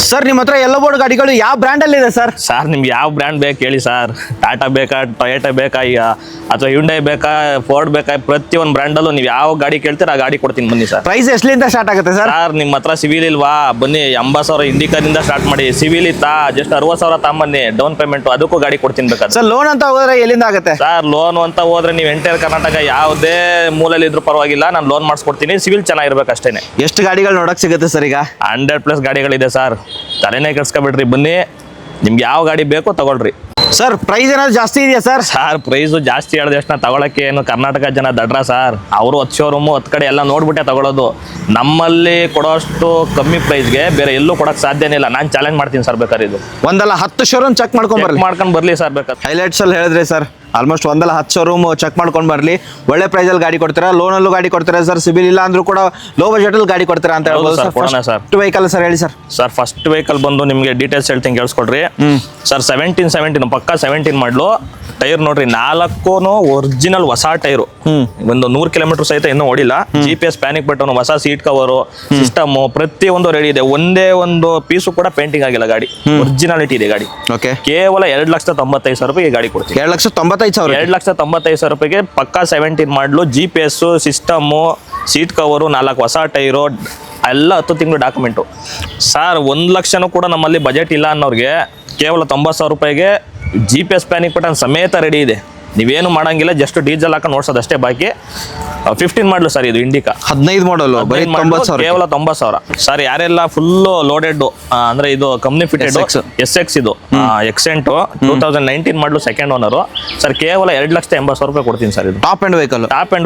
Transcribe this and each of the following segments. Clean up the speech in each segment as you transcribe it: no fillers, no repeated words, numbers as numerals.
Sir ನಿಮ್ಮ ಹತ್ರ ಎಲ್ಲೋ board ಗಾಡಿಗಳು ಯಾವ ಬ್ರ್ಯಾಂಡಲ್ಲಿ ಇದೆ ಸರ್? ಸರ್ ನಿಮ್ಗೆ ಯಾವ ಬ್ರ್ಯಾಂಡ್ ಬೇಕು ಹೇಳಿ ಸರ್. ಟಾಟಾ ಬೇಕಾ, ಟೊಯೋಟಾ ಬೇಕಾ, ಈಗ ಅಥವಾ ಹ್ಯುಂಡೈ ಬೇಕಾ, ಫೋರ್ಡ್ ಬೇಕಾ, ಪ್ರತಿಯೊಂದು ಬ್ರ್ಯಾಂಡಲ್ಲೂ ನೀವು ಯಾವ ಗಾಡಿ ಕೇಳ್ತೀರಾ ಆ ಗಾಡಿ ಕೊಡ್ತೀನಿ ಬನ್ನಿ ಸರ್. ಪ್ರೈಸ್ ಎಷ್ಟಲಿಂದ ಸ್ಟಾರ್ಟ್ ಆಗುತ್ತೆ ಸರ್? ಸರ್ ನಿಮ್ಮ ಹತ್ರ ಸಿವಿಲ್ ಇಲ್ವಾ? ಬನ್ನಿ, 80,000 ಇಂಡಿಕಾದಿಂದ ಸ್ಟಾರ್ಟ್ ಮಾಡಿ. ಸಿವಿಲ್ ಇತ್ತಾ ಜಸ್ಟ್ 60,000 ತಗೊಂಬನ್ನಿ, ಡೌನ್ ಪೇಮೆಂಟ್, ಅದಕ್ಕೂ ಗಾಡಿ ಕೊಡ್ತೀನಿ ಬೇಕಾದ್ರೆ. ಸರ್ ಲೋನ್ ಅಂತ ಹೋದ್ರೆ ಎಲ್ಲಿಂದ ಆಗುತ್ತೆ ಸರ್? ಲೋನ್ ಅಂತ ಹೋದ್ರೆ ನೀವು ಎಂಟೈರ್ ಕರ್ನಾಟಕ ಯಾವುದೇ ಮೂಲೆಯಲ್ಲಿ ಇದ್ರೂ ಪರವಾಗಿಲ್ಲ, ನಾನು ಲೋನ್ ಮಾಡಿಸ್ಕೊಡ್ತೀನಿ. ಸಿವಿಲ್ ಚೆನ್ನಾಗಿರ್ಬೇಕು ಅಷ್ಟೇನೆ. ಎಷ್ಟು ಗಾಡಿಗಳು ನೋಡಕ್ ಸಿಗುತ್ತೆ ಸರ್ ಈಗ? 100+ ಗಾಡಿಗಳಿದೆ ಸರ್, ತಲೆನೇ ಕೆಡ್ಸ್ಕೊಬಿಡ್ರಿ. ಬನ್ನಿ, ನಿಮ್ಗೆ ಯಾವ ಗಾಡಿ ಬೇಕೋ ತಗೊಳ್ರಿ. ಸರ್ ಪ್ರೈಸ್ ಏನಾದ್ರು ಜಾಸ್ತಿ ಇದೆಯಾ ಸರ್? ಸರ್ ಪ್ರೈಸು ಜಾಸ್ತಿ ಹೇಳಿದ ಎಷ್ಟು ತಗೊಳಕ್ಕೆ ಏನು ಕರ್ನಾಟಕ ಜನ ದಡ್ರ ಸರ್? ಅವರು 10 ಶೋರೂಮು 10 ಕಡೆ ಎಲ್ಲ ನೋಡ್ಬಿಟ್ಟೆ ತಗೊಳ್ಳೋದು. ನಮ್ಮಲ್ಲಿ ಕೊಡೋಷ್ಟು ಕಮ್ಮಿ ಪ್ರೈಸ್ಗೆ ಬೇರೆ ಎಲ್ಲೂ ಕೊಡೋಕೆ ಸಾಧ್ಯನೇ ಇಲ್ಲ. ನಾನು ಚಾಲೆಂಜ್ ಮಾಡ್ತೀನಿ ಸರ್. ಬೇಕಾದ್ರೆ ಇದು ಒಂದಲ್ಲ 10 ಶೋರೂಮ್ ಚೆಕ್ ಮಾಡ್ಕೊಂಡು ಬರ್ಲಿ ಸರ್. ಬೇಕಾದ್ರೆ ಹೈಲೈಟ್ಸ್ ಅಲ್ಲಿ ಹೇಳಿದ್ರಿ ಸರ್, ಆಲ್ಮೋಸ್ಟ್ ಒಂದಲ್ಲ 10 ಶೋರೂಮ್ ಚೆಕ್ ಮಾಡ್ಕೊಂಡು ಬರಲಿ. ಒಳ್ಳೆ ಪ್ರೈಸಲ್ಲಿ ಗಾಡಿ ಕೊಡ್ತೀರಾ, ಲೋನಲ್ಲೂ ಗಾಡಿ ಕೊಡ್ತೀರಾ ಸರ್. ಸಿಬಿಲ್ ಇಲ್ಲ ಅಂದ್ರೂ ಕೂಡ ಲೋ ಬಜೆಟಲ್ಲಿ ಗಾಡಿ ಕೊಡ್ತೀರಾ ಅಂತ ಹೇಳ್ಬೋದು ಸರ್. ಫಸ್ಟ್ ವೆಹಿಕಲ್ ಸರ್ ಹೇಳಿ ಸರ್. ಸರ್ ಫಸ್ಟ್ ವೆಹಿಕಲ್ ಬಂದು ನಿಮಗೆ ಡೀಟೇಲ್ಸ್ ಹೇಳ್ತೀನಿ ಕೇಳಿಸ್ಕೊಡ್ರಿ ಸರ್. 17 ಪಕ್ಕ 17 ಮಾಡಲು. ಟೈರ್ ನೋಡ್ರಿ, 4 ಒರಿಜಿನಲ್ ಹೊಸ ಟೈರು. ಒಂದು 100 ಕಿಲೋಮೀಟರ್ ಸಹಿತ ಇನ್ನೂ ಓಡಿಲ್ಲ. GPS ಪ್ಯಾನಿಕ್ ಬಟನ್, ಹೊಸ ಸೀಟ್ ಕವರು, ಸಿಸ್ಟಮ್ ಪ್ರತಿಯೊಂದು ರೆಡಿ ಇದೆ. ಒಂದೇ ಒಂದು ಪೀಸು ಕೂಡ ಪೇಂಟಿಂಗ್ ಆಗಿಲ್ಲ. ಗಾಡಿ ಒರಿಜಿನಾಲಿಟಿ ಇದೆ ಗಾಡಿ. ಓಕೆ, ಕೇವಲ 2,95,000 ರೂಪಾಯಿಗೆ ಗಾಡಿ ಕೊಡ್ತೀವಿ. 2,95,000 2,95,000 ರೂಪಾಯಿಗೆ ಪಕ್ಕಾ 17 ಮಾಡಲು. GPS, ಸಿಸ್ಟಮು, ಸೀಟ್ ಕವರು, 4 ಹೊಸ ಟೈರು, ಎಲ್ಲ 10 ತಿಂಗಳು ಡಾಕ್ಯುಮೆಂಟು. ಸರ್ 1 ಲಕ್ಷನೂ ಕೂಡ ನಮ್ಮಲ್ಲಿ ಬಜೆಟ್ ಇಲ್ಲ ಅನ್ನೋರಿಗೆ ಕೇವಲ 90,000 ರೂಪಾಯಿಗೆ GPS ಪ್ಯಾನಿಕ್ ಬಟನ್ ಸಮೇತ ರೆಡಿ ಇದೆ. ನೀವೇನು ಮಾಡಂಗಿಲ್ಲ, ಜಸ್ಟ್ ಡೀಸೆಲ್ ಹಾಕೊಂಡು ನೋಡ್ಸೋದಷ್ಟೇ ಬಾಕಿ. 15 ಮಾಡಲು ಸರ್, ಇದು ಇಂಡಿಕಾ 15 ಮಾಡಲು ಬರೀ 90,000, ಕೇವಲ 90,000 ಸರ್. ಯಾರೆಲ್ಲ ಫುಲ್ ಲೋಡೆಡ್ ಅಂದ್ರೆ ಇದು ಕಂಪ್ನಿ ಫಿಟೆಡ್ SX ಇದು ಎಕ್ಸೆಂಟ್ 2019 ಮಾಡಲು, ಸೆಕೆಂಡ್ ಓನರು ಸರ್. ಕೇವಲ 2,80,000 ರೂಪಾಯಿ ಕೊಡ್ತೀನಿ ಸರ್. ಇದು ಟಾಪ್ ಅಂಡ್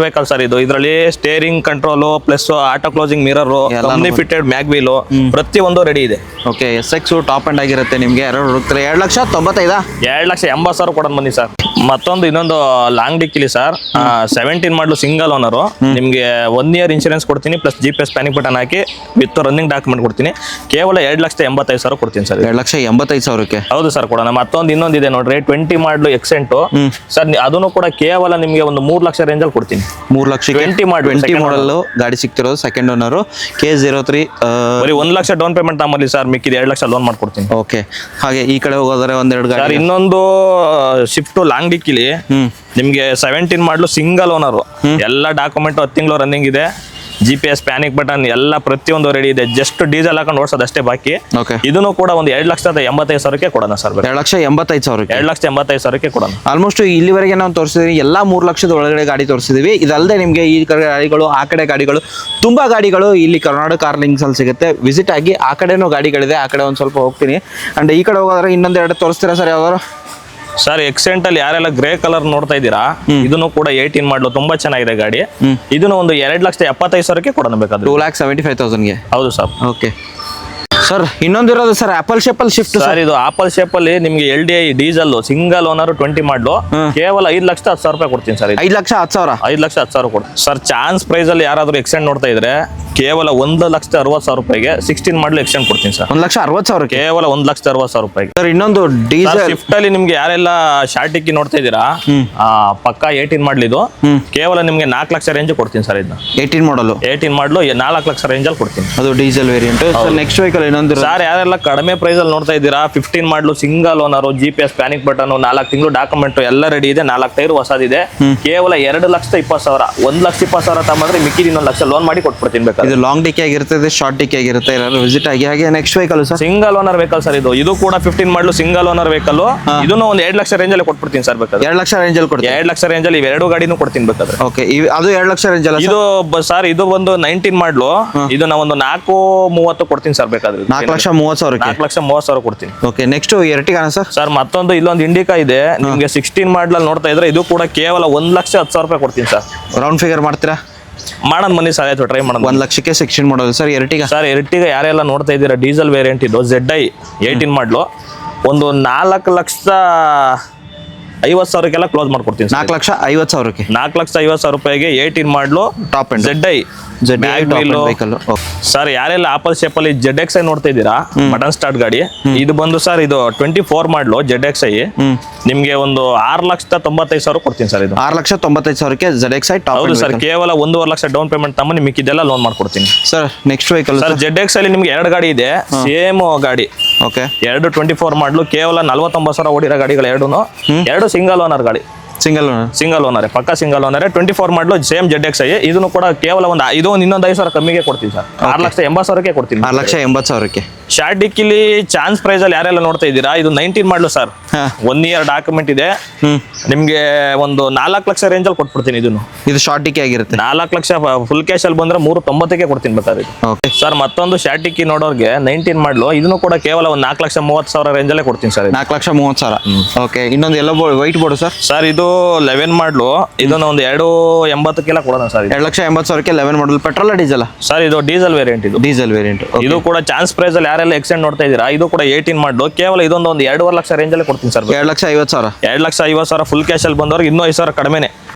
ವೆಹಿಕಲ್ ಸರ್. ಇದರಲ್ಲಿ steering control plus auto closing mirror, company fitted mag wheel, ಪ್ರತಿಯೊಂದು ರೆಡಿ ಇದೆ. ಓಕೆ, SX ಟಾಪ್ ಅಂಡ್ ಆಗಿರುತ್ತೆ. ನಿಮಗೆ ಯಾರು ಹುಡುಕ್ತಾರೆ? 2,95,000 2,80,000 ಕೊಡೋಣ ಬನ್ನಿ ಸರ್. ಮತ್ತೊಂದು ಇನ್ನೊಂದು ಲಾಂಗ್ ಡಿಕ್ಕಿಲಿ ಸರ್, 17 ಮಾಡಲು ಸಿಂಗಲ್ ಓನರು. ನಿಮಗೆ 1 ಇಯರ್ ಇನ್ಶೂರೆನ್ಸ್ ಕೊಡ್ತೀನಿ, plus GPS panic button hockey with running document ಕೊಡ್ತೀನಿ. ಕೇವಲ 2,85,000 ಕೊಡ್ತೀನಿ ಸರ್. 2,85,000ಕ್ಕೆ ಹೌದು ಸರ್ ಕೊಡೋಣ. ಇನ್ನೊಂದಿದೆ ನೋಡ್ರಿ, 20 ಮಾಡಲು ಎಕ್ಸೆಂಟು ಸರ್. ಅದನ್ನು ಕೂಡ ಕೇವಲ ನಿಮಗೆ ಒಂದು 3 ಲಕ್ಷ ರೇಂಜಲ್ಲಿ ಕೊಡ್ತೀನಿ. 3 ಲಕ್ಷ 20 ಮಾಡಲ್ ಗಾಡಿ ಸಿಗ್ತಿರೋದು, ಸೆಕೆಂಡ್ ಓನರು, K03. ಬರೀ 1 ಲಕ್ಷ ಡೌನ್ ಪೇಮೆಂಟ್ ತಗೊಂಬಲ್ಲಿ ಸರ್, ಮಿಕ್ಕಿದ 2 ಲಕ್ಷ ಲೋನ್ ಮಾಡ್ಕೊಡ್ತೀನಿ. ಓಕೆ, ಹಾಗೆ ಈ ಕಡೆ ಹೋಗೋದ್ರೆ ಒಂದೆರಡು ಗಾಡಿ. ಇನ್ನೊಂದು ಶಿಫ್ಟ್ ಲಾಂಗ್ ಡಿಕ್ಕಿಲಿ ನಿಮ್ಗೆ 17 ಮಾಡಲು ಸಿಂಗಲ್ ಓನರು, ಎಲ್ಲ ಡಾಕ್ಯುಮೆಂಟ್ 10 ತಿಂಗಳು ರನ್ನಿಂಗ್ ಇದೆ. GPS ಪ್ಯಾನಿಕ್ ಬಟನ್ ಎಲ್ಲ ಪ್ರತಿಯೊಂದು ರೆಡಿ ಇದೆ. ಜಸ್ಟ್ ಡೀಸೆಲ್ ಹಾಕೊಂಡು ಓಡಿಸೋದಷ್ಟೇ ಬಾಕಿ. ಇದನ್ನು ಕೂಡ ಒಂದು 2,85,000ಕ್ಕೆ ಕೊಡೋಣ ಸರ್. 2,85,000 2,85,000ಕ್ಕೆ ಕೊಡೋಣ. ಆಲ್ಮೋಸ್ಟ್ ಇಲ್ಲಿವರೆಗೆ ನಾವು ತೋರಿಸಿದೀವಿ ಎಲ್ಲ 3 ಲಕ್ಷದ ಒಳಗಡೆ ಗಾಡಿ ತೋರಿಸಿದೀವಿ. ಇದಲ್ಲದೆ ನಿಮಗೆ ಈ ಕಡೆ ಗಾಡಿಗಳು, ಆ ಕಡೆ ಗಾಡಿಗಳು, ತುಂಬಾ ಗಾಡಿಗಳು ಇಲ್ಲಿ ಕರ್ನಾಟಕ ಕಾರ್ ಲಿಂಕ್ಸ್ ಅಲ್ಲಿ ಸಿಗುತ್ತೆ. ವಿಸಿಟ್ ಆಗಿ. ಆ ಕಡೆನೂ ಗಾಡಿಗಳಿದೆ, ಆ ಕಡೆ ಒಂದು ಸ್ವಲ್ಪ ಹೋಗ್ತೀನಿ. ಅಂಡ್ ಈ ಕಡೆ ಹೋಗೋದ್ರೆ ಇನ್ನೊಂದು 2 ತೋರಿಸ್ತೀರಾ ಸರ್? ಯಾವ್ದಾರು ಸರ್ ಎಕ್ಸೆಂಟ್ ಅಲ್ಲಿ ಯಾರೆಲ್ಲ ಗ್ರೇ ಕಲರ್ ನೋಡ್ತಾ ಇದ್ದೀರಾ, ಇದನ್ನು ಕೂಡ 18 ಮಾಡಲು, ತುಂಬಾ ಚೆನ್ನಾಗಿದೆ ಗಾಡಿ. ಇದನ್ನು ಒಂದು 2,75,000ಕ್ಕೆ ಕೊಡೋಣ ಬೇಕಾದ್ರೆ. 2,75,000ಗೆ ಹೌದು ಸರ್. ಓಕೆ ಸರ್, ಇನ್ನೊಂದಿರೋದು ಸರ್ ಆಪಲ್ ಶೇಪಲ್ ಶಿಫ್ಟ್ ಸರ್. ಇದು ಆಪಲ್ ಶೇಪಲ್ಲಿ ನಿಮ್ಗೆ LDI ಡೀಸೆಲ್ ಸಿಂಗಲ್ ಓನರ್ 20 ಮಾಡಲು, ಕೇವಲ 5,10,000 ರೂಪಾಯಿ ಕೊಡ್ತೀನಿ ಸರ್. 5,10,000 5,10,000 ಕೊಡ್ತೀನಿ ಸರ್. ಚಾನ್ಸ್ ಪ್ರೈಸ್ ಅಲ್ಲಿ ಯಾರಾದ್ರೂ ಎಕ್ಸ್ಟೆಂಡ್ ನೋಡ್ತಾ ಇದ್ರೆ ಕೇವಲ 1,60,000 ರೂಪಾಯಿಗೆ 16 ಮಾಡಲು ಎಕ್ಸ್ಟೆಂಡ್ ಕೊಡ್ತೀನಿ ಸರ್. 1,60,000 ಕೇವಲ 1,60,000 ರೂಪಾಯಿಗೆ ಸರ್. ಇನ್ನೊಂದು ಡೀಸೆಲ್ ಶಿಫ್ಟ್ ಅಲ್ಲಿ ನಿಮ್ಗೆ ಯಾರೆಲ್ಲ ಶಾರ್ಟಿಕ್ಕಿ ನೋಡ್ತಾ ಇದ್ದೀರಾ, ಪಕ್ಕಾ 18 ಮಾಡಲ್ ಇದು. ಕೇವಲ ನಿಮ್ಗೆ 4 ಲಕ್ಷ ರೇಂಜ್ ಕೊಡ್ತೀನಿ ಸರ್. ಇದನ್ನ 18 ಮಾಡಲು 4 ಲಕ್ಷ ರೇಂಜ್ ಅಲ್ಲಿ ಕೊಡ್ತೀನಿ. ಅದು ಡೀಸೆಲ್ ವೇರಿಯಂಟ್. ನೆಕ್ಸ್ಟ್ ವೆಹಿಕಲ್ ಇನ್ನೊಂದು ಸರ್, ಯಾರೆಲ್ಲ ಕಡಿಮೆ ಪ್ರೈಸ್ ಅಲ್ಲಿ ನೋಡ್ತಾ ಇದ್ದೀರಾ, 15 ಮಾಡಲು single owner, GPS panic button, 4 ತಿಂಗಳು ಡಾಕ್ಯುಮೆಂಟ್ ಎಲ್ಲ ರೆಡಿ ಇದೆ, 4 ಟೈರ್ ಹೊಸದಿದೆ. ಕೇವಲ 2,20,000 1,20,000 ತಗೊಂಡ್ರೆ ಮಿಕ್ಕಿದ 1 ಲಕ್ಷ ಲೋನ್ ಮಾಡಿ ಕೊಟ್ಬಿಡ್ತೀನಿ ಬೇಕಾದ್ರೆ. ಇದು ಲಾಂಗ್ ಡಿಕ್ಕಿ ಆಗಿರುತ್ತೆ, ಶಾರ್ಟ್ ಡಿಕ್ಕಿ ಆಗಿರುತ್ತೆ. ಎಲ್ಲರೂ ವಿಸಿಟ್ ಆಗಿ. ಹಾಗೆ next vehicle sir, single owner vehicle sir. ಇದು ಕೂಡ 15 ಮಾಡಲು ಸಿಂಗಲ್ ಓನರ್ ವೆಹಿಕಲ್. ಇದನ್ನು ಒಂದು 2 ಲಕ್ಷ ರೇಂಜ್ ಅಲ್ಲಿ ಕೊಟ್ಬಿಡ್ತೀನಿ ಸರ್ ಬೇಕಾದ್ರೆ. 2 ಲಕ್ಷ ರೇಂಜ್ ಅಲ್ಲಿ ಕೊಡ್ತೀನಿ. 2 ಲಕ್ಷ ರೇಂಜ್ ಅಲ್ಲಿ ಇವೆರಡು ಗಾಡಿನೂ ಕೊಡ್ತೀನಿ ಬೇಕಾದ್ರೆ. ಓಕೆ, ಅದು 2 ಲಕ್ಷ ರೇಂಜ್ ಅಲ್ಲ ಇದು ಸರ್. ಇದು ಒಂದು 19 ಮಾಡಲು, ಇದು ನಾವು ಒಂದು 4,30 ಕೊಡ್ತೀನಿ ಸರ್ ಬೇಕಾದ್ರೆ. 4,30,000 4,30,000 ಕೊಡ್ತೀನಿ. Okay, next Ertiga sir. Sir ಮತ್ತೊಂದು ಇಲ್ಲೊಂದು ಇಂಡಿಕಾ ಇದೆ ನಿಮ್ಗೆ 16 ಮಾಡಲ್ ನೋಡ್ತಾ ಇದ್ರೆ, ಇದು ಕೂಡ ಕೇವಲ 1,10,000 ರೂಪಾಯಿ ಕೊಡ್ತೀನಿ ಸರ್. ರೌಂಡ್ ಫಿಗರ್ ಮಾಡ್ತೀರಾ? ಮಾಡೋಣ ಬನ್ನಿ ಸರ್, ಆಯ್ತು ಟ್ರೈ ಮಾಡೋಣ. 1 ಲಕ್ಷಕ್ಕೆ 16 model sir. Ertiga sir, Ertiga ಯಾರೆಲ್ಲ ನೋಡ್ತಾ ಇದ್ದೀರಾ, ಡೀಸೆಲ್ ವೇರಿಯಂಟ್ ಇದು, ZI 18 ಮಾಡಲು, ಒಂದು 4,50,000ಕ್ಕೆಲ್ಲ ಕ್ಲೋಸ್ ಮಾಡ್ಕೊಡ್ತೀನಿ. 4,50,000ಕ್ಕೆ 4,50,000 ರೂಪಾಯಿಗೆ 18 ಮಾಡಲು top and ZI vehicle. Sir ಯಾರೆಲ್ಲ ಆಪಲ್ ಶೇಪ್ ಅಲ್ಲಿ ZXi ನೋಡ್ತಾ ಇದ್ದೀರಾ, ಬಟನ್ ಸ್ಟಾರ್ಟ್ ಗಾಡಿ ಇದು ಬಂದು ಸರ್ ಇದು 24 ಮಾಡಲು ZXi ನಿಮ್ಗೆ ಒಂದು 6,95,000 ಕೊಡ್ತೀನಿ ಸರ್. ಇದು 6,95,000ಕ್ಕೆ ZXi ಟಾಪ್. ಹೌದು ಸರ್, ಕೇವಲ 1.5 ಲಕ್ಷ ಡೌನ್ ಪೇಮೆಂಟ್ ತಮ್ಮ ನಿಮಗೆ ಇದೆಲ್ಲ ಲೋನ್ ಮಾಡ್ಕೊಡ್ತೀನಿ sir. Next vehicle sir ZXi ಅಲ್ಲಿ ನಿಮ್ಗೆ 2 ಗಾಡಿ ಇದೆ, ಸೇಮ್ ಗಾಡಿ. ಓಕೆ, 2 24 ಮಾಡಲು ಕೇವಲ 49,000 ಓಡಿರೋ ಗಾಡಿಗಳು ಎರಡು ಸಿಂಗಲ್ ಓನರ್ ಗಾಡಿ. ಸಿಂಗಲ್ ಓನರ್, ಪಕ್ಕ ಸಿಂಗಲ್ ಓನರ್. 24 ಮಾಡಲು ಸೇಮ್ ZXi. ಇದನ್ನು ಕೂಡ ಕೇವಲ ಇನ್ನೊಂದು 5,000 ಕಮ್ಮಿಗೆ ಕೊಡ್ತೀನಿ ಸರ್. 6,80,000ಕ್ಕೆ ಕೊಡ್ತೀನಿ. 6,80,000ಕ್ಕೆ. ಶಾರ್ಟ್ ಡಿಕ್ಕಿಲಿ ಚಾನ್ಸ್ ಪ್ರೈಸ್ ಅಲ್ಲಿ ಯಾರೆಲ್ಲ ನೋಡ್ತಾ ಇದ್ದೀರಾ, ಇದು 19 ಮಾಡಲು ಸರ್. 1 ಇಯರ್ ಡಾಕ್ಯುಮೆಂಟ್ ಇದೆ. ನಿಮ್ಗೆ ಒಂದು 4 ಲಕ್ಷ ರೇಂಜ್ ಅಲ್ಲಿ ಕೊಟ್ಬಿಡ್ತೀನಿ. ಇದು ಶಾರ್ಟ್ ಡಿಕ್ಕಿ ಆಗಿರುತ್ತೆ. 4 ಲಕ್ಷ ಫುಲ್ ಕ್ಯಾಶ್ ಅಲ್ಲಿ ಬಂದ್ರೆ 390ಕ್ಕೆ ಕೊಡ್ತೀನಿ ಬೇಕಾದ್ರೆ. ಸರ್ ಮತ್ತೊಂದು ಶಾರ್ಟ್ ಡಿಕ್ಕಿ ನೋಡೋರ್ಗೆ 19 ಮಾಡಲು ಇದನ್ನು ಕೂಡ ಕೇವಲ ಒಂದು 4,30,000 ರೇಂಜ್ ಅಲ್ಲೇ ಕೊಡ್ತೀನಿ ಸರ್. 4,30,000. ಓಕೆ, ಇನ್ನೊಂದು ಎಲ್ಲೋ ವೈಟ್ ಬೋರ್ಡ್ ಸರ್. ಸರ್ ಇದು 11 ಮಾಡಲು ಇದನ್ನ ಒಂದು 280ಕ್ಕೆಲ್ಲ ಕೊಡೋಣ ಸರ್. 2,80,000ಕ್ಕೆ 11 ಮಾಡಲ್. Petrol diesel sir? ಇದು ಡೀಸೆಲ್ ವೇರಿಯಂಟ್. Diesel variant. ಇದು ಕೂಡ ಚಾನ್ಸ್ ಪ್ರೈಸ್ ಅಲ್ಲಿ ಯಾರೆಲ್ಲ ಎಕ್ಸ್ಟೆಂಡ್ ನೋಡ್ತಾ ಇದ್ದೀರಾ, ಇದು ಕೂಡ 18 ಮಾಡಲು ಕೇವಲ ಇದೊಂದು 2.5 ಲಕ್ಷ ರೇಂಜ್ ಅಲ್ಲಿ ಕೊಡ್ತೀನಿ ಸರ್. 2,50,000. 2,50,000 ಫುಲ್ ಕ್ಯಾಶ್ ಅಲ್ಲಿ ಬಂದವ್ರಿಗೆ ಇನ್ನೂ 5,000 ಕಡಿಮೆನೆ.